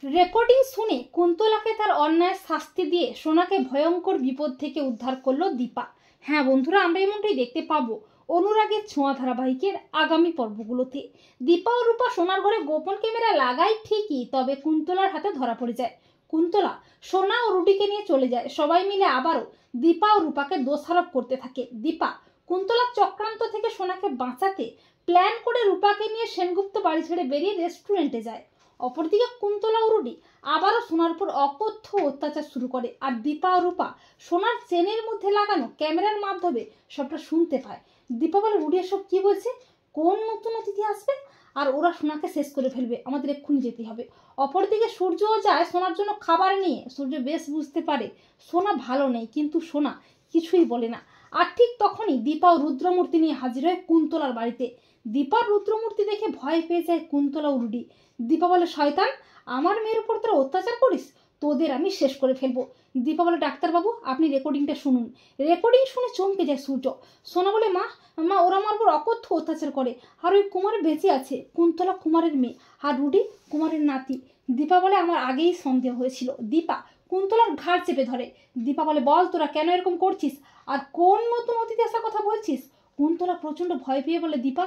Recording শুনে কুন্তলাকে তার অন্যায় শাস্তি দিয়ে সোনাকে ভয়ঙ্কর বিপদ থেকে উদ্ধার করলো দীপা। হ্যাঁ বন্ধুরা, আমরা এমনটাই দেখতে পাবো অনুরাগের ছোঁয়া ধারাবাহিকের আগামী পর্বগুলোতে। দীপা ও রূপা সোনার ঘরে গোপন ক্যামেরা লাগায় ঠিকই, তবে কুন্তলার হাতে ধরা পড়ে যায়। কুন্তলা সোনা ও রুটিকে নিয়ে চলে যায়। সবাই মিলে আবারও দীপা ও রূপাকে দোষারোপ করতে থাকে। দীপা কুন্তলার চক্রান্ত থেকে সোনাকে বাঁচাতে প্ল্যান করে রূপাকে নিয়ে সেনগুপ্ত বাড়ি ছেড়ে বেরিয়ে রেস্টুরেন্টে যায়। অপরদিকে কুন্তলা ও রুডি আবারও সোনার উপর অকথ্য অত্যাচার শুরু করে, আর দীপা ও রূপা সোনার চেনের মধ্যে লাগানো ক্যামেরার মাধ্যমে সবটা শুনতে পায়। দীপা বলে, রুডি এসব কি বলছে? কোন নতুন অতিথি আসবে আর ওরা সোনাকে শেষ করে ফেলবে, আমাদের এক্ষুনি যেতে হবে। অপরদিকে সূর্যও যায় সোনার জন্য খাবার নিয়ে। সূর্য বেশ বুঝতে পারে সোনা ভালো নেই, কিন্তু সোনা কিছুই বলে না। আর ঠিক তখনই দীপা ও রুদ্রমূর্তি নিয়ে হাজির হয় কুন্তলার বাড়িতে। দীপার রুদ্রমূর্তি দেখে ভয় পেয়ে যায় কুন্তলা ও রুডি। দীপা বলে, শয়তান, আমার মেয়ের উপর তোরা অত্যাচার করিস, তোদের আমি শেষ করে ফেলবো। দীপা বলে, ডাক্তারবাবু আপনি রেকর্ডিংটা শুনুন। রেকর্ডিং শুনে চমকে যায় সূর্য। সোনা বলে, মা মা ওরা আমার উপর অকথ্য অত্যাচার করে, আর ওই কুমার বেঁচে আছে। কুন্তলা কুমারের মেয়ে আর রুডি কুমারের নাতি। দীপা বলে, আমার আগেই সন্দেহ হয়েছিল। দীপা কুন্তলার ঘাড় চেপে ধরে। দীপা বলে, বল তোরা কেন এরকম করছিস, আর কোন নতুন অতিথি আসার কথা বলছিস? কুন্তলা প্রচন্ড ভয় পেয়ে বলে, দীপা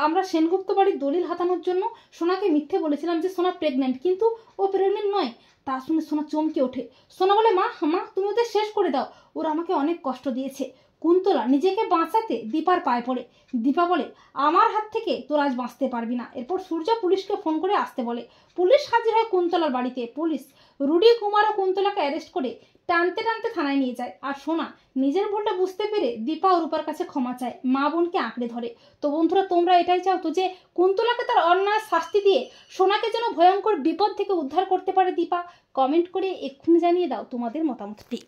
আমরা সেনগুপ্ত বাড়ির দলিল হাতানোর জন্য সোনাকে মিথ্যে বলেছিলাম যে সোনা প্রেগনেন্ট, কিন্তু ও প্রেগনেন্ট নয়। তা শুনে সোনা চমকে ওঠে। সোনা বলে, মা মা তুমি ওদের শেষ করে দাও, ওরা আমাকে অনেক কষ্ট দিয়েছে। কুন্তলা নিজেকে বাঁচাতে দীপার পায়ে পড়ে। দীপা বলে, আমার হাত থেকে তোর আজ বাঁচতে পারবি না। এরপর সূর্য পুলিশকে ফোন করে আসতে বলে। পুলিশ হাজির হয় কুন্তলার বাড়িতে। পুলিশ রুডি কুমার ও কুন্তলাকে অ্যারেস্ট করে টানতে টানতে থানায় নিয়ে যায়। আর সোনা নিজের ভুলটা বুঝতে পেরে দীপা ও রূপার কাছে ক্ষমা চায়, মা বোনকে আঁকড়ে ধরে। তো বন্ধুরা, তোমরা এটাই চাও তো যে কুন্তলাকে তার অন্যায় শাস্তি দিয়ে সোনাকে যেন ভয়ঙ্কর বিপদ থেকে উদ্ধার করতে পারে দীপা? কমেন্ট করে এক্ষুনি জানিয়ে দাও তোমাদের মতামতটি।